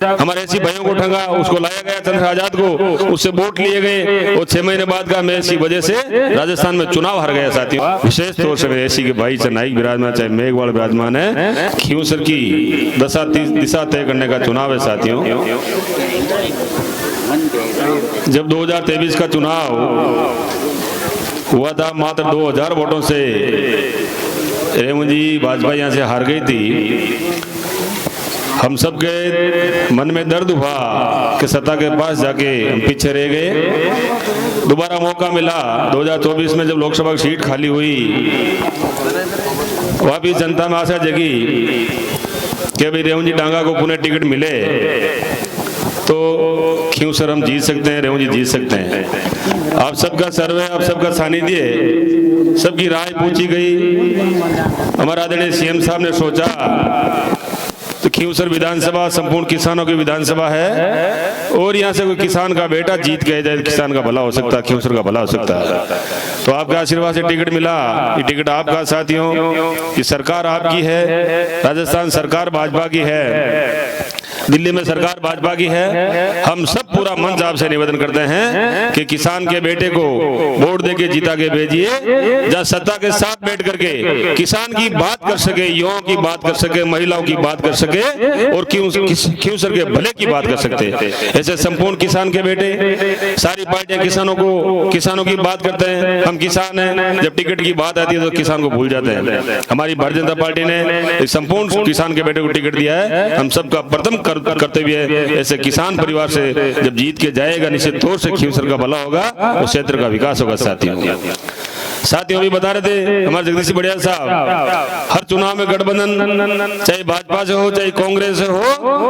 हमारे ऐसी भाइयों को ठगा, उसको लाया गया चंद्र आजाद को, उससे वोट लिए गए और 6 महीने बाद का मैं इसी वजह से राजस्थान में चुनाव हार गया साथियों। विशेष तौर से मेरे ऐसी के भाई चाहे नाइक विराजमान चाहे मेघवाल विराजमान है, खींवसर की दिशा तय करने का चुनाव है साथियों। जब 2023 का चुनाव हुआ था मात्र 2000 वोटों से रेवू जी भाजपा यहाँ से हार गई थी। हम सबके मन में दर्द हुआ कि सत्ता के पास जाके हम पीछे रह गए। दोबारा मौका मिला 2024 में जब लोकसभा की सीट खाली हुई, वापिस जनता में आशा जगी कि अभी रेवू जी डांगा को पुनः टिकट मिले तो खींवसर हम जीत सकते हैं, रेवू जी जीत सकते हैं। आप सबका सर्वे, आप सबका सानिध्य, सबकी राय पूछी गई। हमारा आदरणीय सीएम साहब ने सोचा तो खींवसर विधानसभा संपूर्ण किसानों की विधानसभा है और यहाँ से कोई किसान का बेटा जीत गए जाए, किसान का भला हो सकता है, खींवसर का भला हो सकता है। तो आपके आशीर्वाद से टिकट मिला। ये टिकट आपका साथियों, ये सरकार आपकी है, राजस्थान सरकार भाजपा की है, दिल्ली में सरकार भाजपा की है। हम सब पूरा मंच आपसे निवेदन करते हैं कि किसान के बेटे को वोट देके जिता के भेजिए, जहाँ सत्ता के साथ बैठ करके किसान की बात कर सके, युवाओं की बात कर सके, महिलाओं की बात कर सके और खींवसर के भले की बात कर सकते। ऐसे संपूर्ण किसान के बेटे, सारी पार्टियां किसानों की बात करते हैं। हम किसान हैं, जब टिकट की बात आती है तो किसान को भूल जाते हैं। हमारी भारतीय जनता पार्टी ने संपूर्ण किसान के बेटे को टिकट दिया है। हम सबका प्रथम करते हुए ऐसे किसान परिवार से जब जीत के जाएगा, निश्चित तौर से खींवसर का भला होगा और क्षेत्र का विकास होगा साथियों अभी बता रहे थे हमारे जगदीश सिंह बढ़िया साहब, हर चुनाव में गठबंधन चाहे भाजपा से हो, चाहे कांग्रेस से हो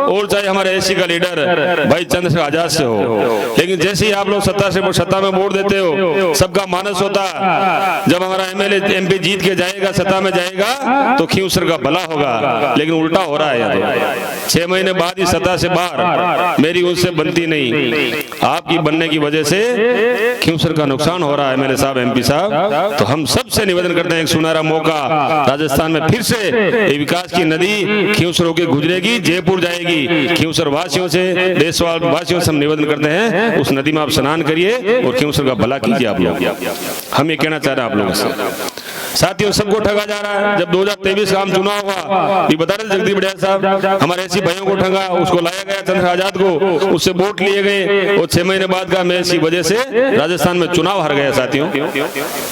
और चाहे हमारे एसी का लीडर भाई चंद्र आजाद से हो, लेकिन जैसे ही आप लोग सत्ता में वोट देते हो, सबका मानस होता जब हमारा एमएलए एमपी जीत के जाएगा, सत्ता में जाएगा तो खींवसर का भला होगा। लेकिन उल्टा हो रहा है। 6 महीने बाद ही सत्ता से बाहर, मेरी उससे बनती नहीं, आपकी बनने की वजह से खींवसर का नुकसान हो रहा है एमएलए साहब, एमपी साहब। तो हम सबसे निवेदन करते हैं, एक सुनहरा मौका राजस्थान में फिर से ये विकास की नदी खींवसर होकर गुजरेगी, जयपुर जाएगी। खींवसर वासियों से, देशवासियों से हम निवेदन करते हैं उस नदी में आप स्नान करिए और खींवसर का भला कीजिए आप लोग। हम ये कहना चाह रहे हैं आप लोगों से। साथियों सबको ठगा जा रहा है। जब 2023 का चुनाव हुआ, ये बता रहे जगदीश बढ़िया साहब, हमारे ऐसी भाइयों को ठगा, उसको लाया गया चंद्र आजाद को, उससे वोट लिए गए और 6 महीने बाद का मैं इसी वजह से राजस्थान में चुनाव हार गया साथियों।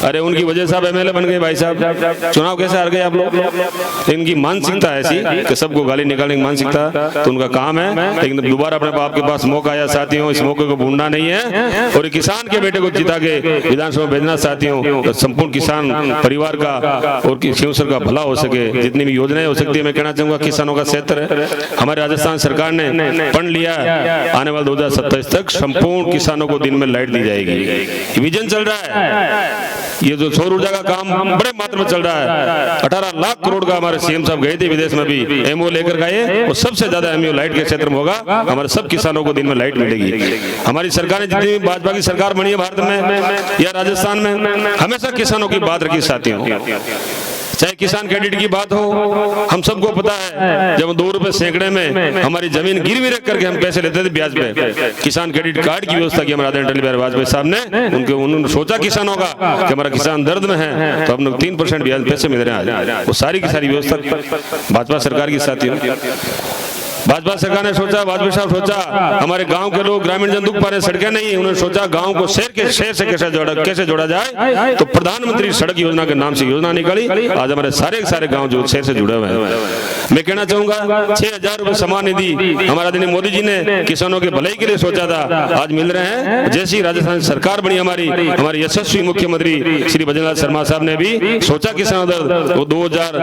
अरे उनकी वजह से आप एमएलए बन गए भाई साहब, चुनाव कैसे हार गए आप लोग? इनकी मानसिकता ऐसी कि सबको गाली निकालने की मानसिकता, तो उनका काम है। लेकिन दोबारा अपने बाप के पास मौका आया साथियों, इस मौके को भूलना नहीं है और किसान के बेटे को जिता के विधानसभा भेजना साथियों, तो संपूर्ण किसान परिवार का और खींवसर का भला हो सके, जितनी भी योजनाएं हो सकती है। मैं कहना चाहूंगा किसानों का क्षेत्र है, हमारे राजस्थान सरकार ने पण लिया, आने वाले 2027 तक संपूर्ण किसानों को दिन में लाइट दी जाएगी। विजन चल रहा है, ये जो सौर ऊर्जा का काम बड़े मात्रा में चल रहा है। 18 लाख करोड़ का हमारे सीएम साहब गए थे विदेश में भी, एमओ लेकर गए और सबसे ज्यादा एमओ लाइट के क्षेत्र में होगा। हमारे सब किसानों को दिन में लाइट मिलेगी। हमारी सरकार ने जितनी भी भाजपा की सरकार बनी है भारत में या राजस्थान में, हमेशा किसानों की बात रखी साथियों। चाहे किसान क्रेडिट की बात हो, हम सबको पता है जब 2 रुपए सैकड़े में हमारी जमीन गिरवी रख करके हम पैसे लेते थे ब्याज पे, किसान क्रेडिट कार्ड की व्यवस्था की हमारे आदरणीय अटल बिहारी वाजपेयी साहब ने। उन्होंने सोचा किसानों का कि हमारा किसान दर्द में है, तो हम लोग 3% ब्याज पैसे मिल रहे हैं। वो सारी की सारी व्यवस्था भाजपा सरकार की साथियों। भाजपा सरकार ने सोचा, वाजपेयी साहब सोचा, हमारे गांव के लोग ग्रामीण जन दुख पा रहे, सड़कें नहीं, उन्होंने सोचा गांव को शहर से कैसे जोड़ा जाए, तो प्रधानमंत्री सड़क योजना के नाम से योजना निकाली। आज हमारे सारे गांव जो शहर से जुड़े हुए हैं। मैं कहना चाहूंगा 6000 रुपए सम्मान निधि हमारा आदरणीय मोदी जी ने किसानों के भलाई के लिए सोचा था, आज मिल रहे हैं। जैसी राजस्थान सरकार बनी हमारी यशस्वी मुख्यमंत्री श्री भजनलाल शर्मा साहब ने भी सोचा किसानों दर्द, वो 2000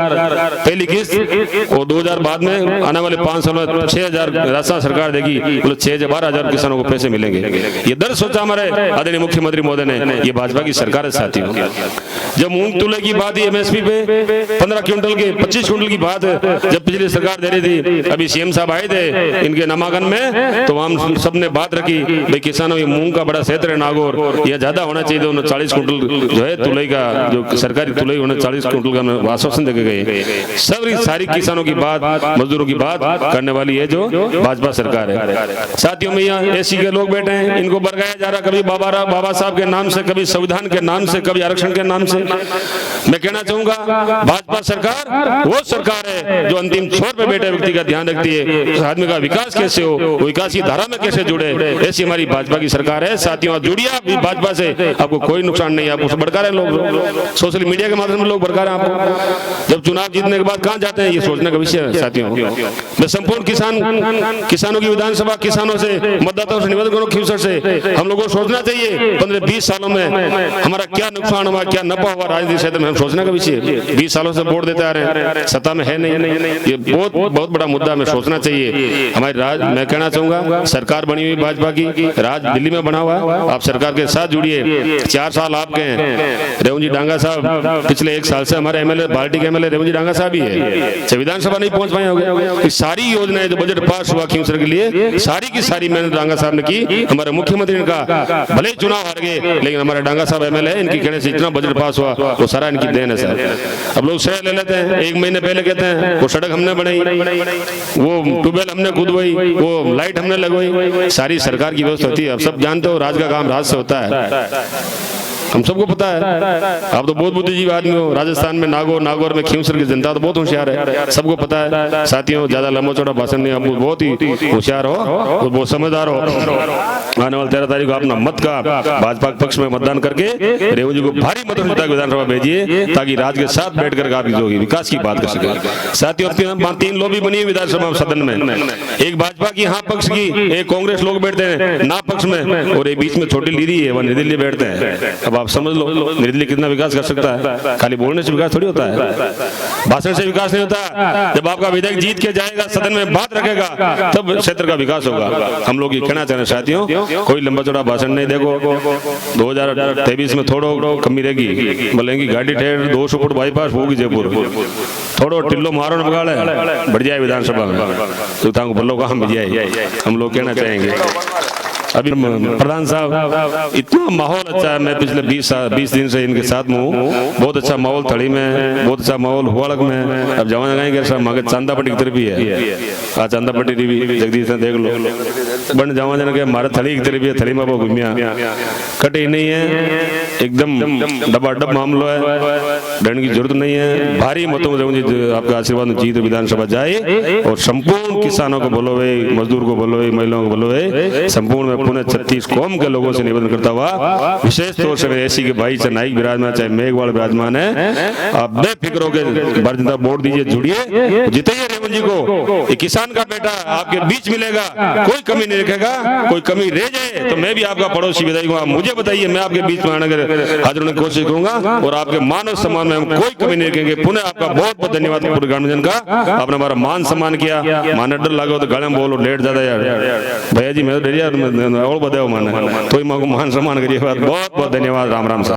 पहली किस्त और 2000 बाद में आने वाले 5 साल में 6000 राजस्थान सरकार देगी, बोले 6-12,000 किसानों को पैसे मिलेंगे। ये दर सोचा हमारे आदरणीय मुख्यमंत्री महोदय ने। ये भाजपा की सरकार है साथियों। जब मूंग तुले की बात, एमएसपी पे 15 क्विंटल के 25 क्विंटल की बात जब पिछली सरकार दे रही थी, अभी सीएम साहब आए थे इनके नामांकन में, तो हम सबने बात रखी भाई किसानों की मूंग का बड़ा क्षेत्र है नागौर, यह ज्यादा होना चाहिए। 40 क्विंटल जो है तुलई का, जो सरकारी तुलई होना 40 क्विंटल का आश्वासन देके गए। सारी किसानों की बात, मजदूरों की बात करने वाली है जो भाजपा सरकार है। साथियों में यहाँ एसी के लोग बैठे हैं, इनको बरगाया जा रहा, कभी बाबा साहब के नाम से, कभी संविधान के नाम से, कभी आरक्षण के नाम से। मैं कहना चाहूंगा भाजपा सरकार वो सरकार है जो अंतिम छोर पे बैठे व्यक्ति का ध्यान रखती है, उस आदमी का विकास कैसे हो, वो विकास की धारा में कैसे जुड़े, ऐसी हमारी भाजपा की सरकार है। साथियों जुड़िए आप भाजपा से, आपको कोई नुकसान नहीं है। आपको भड़का रहे लोग, सोशल मीडिया के माध्यम से लोग भड़का रहे हैं आपको। जब चुनाव जीतने के बाद कहां जाते हैं, ये सोचने का विषय है। साथियों मैं संपूर्ण किसानों की विधानसभा, किसानों से, मतदाताओं से निवेदन करूं, खींवसर से हम लोगों को सोचना चाहिए 15-20 सालों में हमारा क्या नुकसान हुआ, क्या नफा हुआ राजनीति क्षेत्र में, हम सोचने का विषय है। 20 सालों से वोट देते आ रहे हैं, सत्ता में है नहीं, ये बहुत बड़ा मुद्दा हमें सोचना चाहिए। हमारी मैं कहना चाहूंगा सरकार बनी हुई भाजपा की, राज दिल्ली में बना हुआ है, आप सरकार के साथ जुड़िए। 4 साल आपके हैं। रेवंजी डांगा साहब पिछले 1 साल से हमारे एमएलए, पार्टी के एमएलए रेवंजी डांगा साहब ही है। विधानसभा नहीं पहुंच पाए होंगे। सारी योजनाएं जो बजट पास हुआ खींवसर के लिए, सारी की सारी मेहनत डांगा साहब ने की। हमारे मुख्यमंत्री ने कहा भले ही चुनाव हार गए, लेकिन हमारे डांगा साहब एमएलए है, इनकी कहने से इतना बजट पास हुआ, वो सारा इनकी देन है सर। अब लोग श्रेय ले लेते हैं, 1 महीने पहले कहते हैं वो सड़क हमने बनाई, वो ट्यूबवेल हमने खुदवाई, वो लाइट हमने लगवाई, सारी सरकार की व्यवस्था होती है। अब सब जानते हो राज का काम राज से होता है, हम सबको पता है। आप तो बहुत बुद्धिजीवी आदमी हो। राजस्थान में नागौर में खींवसर की जनता तो बहुत होशियार है, सबको पता है। साथियों ज्यादा लंबा चौड़ा भाषण नहीं, आप बहुत ही होशियार हो, बहुत समझदार हो। आने वाले 13 तारीख को अपना मत का भाजपा के पक्ष में मतदान करके रेवू जी को भारी मतों से विधानसभा भेजिए, ताकि राज्य के साथ बैठकर आप जो विकास की बात कर सके। साथियों 3 लॉबी बनी है विधानसभा सदन में, एक भाजपा की हाँ पक्ष की, एक कांग्रेस लोग बैठते हैं ना पक्ष में, और एक बीच में छोटी लीडी है, वह नई दिल्ली बैठते हैं। अब आप समझ लो नई दिल्ली कितना विकास कर सकता है। खाली बोलने से विकास थोड़ी होता है, भाषण से विकास नहीं होता। जब आपका विधायक जीत के जाएगा, सदन में बात रखेगा, तब क्षेत्र का विकास होगा। हम लोग ये कहना चाह रहे हैं साथियों, कोई लंबा चौड़ा भाषण नहीं। देखो 2023 में थोड़ो कमी रहेगी, बोलेंगी गाड़ी ठेर 200 फुट बाईपास होगी जयपुर, थोड़ो टिल्लो मारो न बगाड़े बढ़ जाए विधानसभा में, तो भल्लो का हम जाए, हम लोग कहना चाहेंगे। अभी प्रधान साहब इतना माहौल अच्छा है, मैं पिछले 20 दिन से इनके साथ में हूँ, बहुत अच्छा माहौल थड़ी में, बहुत अच्छा माहौल हुआड़क में। अब जवान गए सर मांगे चांदापट्टी की तरफ ही है, आज चांदापट्टी भी जगदीश ने देख लो, बन जवान जन के हमारे थड़ी की तरफ है, थड़ी में वो घूमिया कटे नहीं है, एकदम डबाडब मामला है, डरने की जरूरत नहीं है। भारी मतों से आपका आशीर्वाद जीत विधानसभा जाए, और संपूर्ण किसानों को बोलो वे, मजदूर को बोलो वे, महिलाओं को बोलो वे, संपूर्ण पुणे 36 कौम के लोगों से निवेदन करता हुआ, विशेष तौर से ऐसी के भाई चाहे नाइक विराजमान चाहे मेघवाल विराजमान है, आप बेफिक्र होकर भारतीय जनता वोट दीजिए, जुड़िए, जिताइए रेवंत जी को। ये किसान का बेटा आपके बीच मिलेगा, कोई कमी नहीं रखेगा। कोई कमी रह जाए तो मैं भी आपका पड़ोसी विधायक हूँ, आप मुझे बताइए, मैं आपके बीच में आने के हाजिर होने की कोशिश करूंगा, और आपके मान और सम्मान में हम कोई कमी नहीं रखेंगे। पुनः आपका बहुत बहुत धन्यवाद पूरे ग्रामीण का, आपने हमारा मान सम्मान किया। मान डर लगा तो गाले में बोलो लेट ज्यादा यार भैया जी, मैं तो डरिया और बताओ माने, तो मान सम्मान करिए। बहुत बहुत धन्यवाद। राम राम साहब।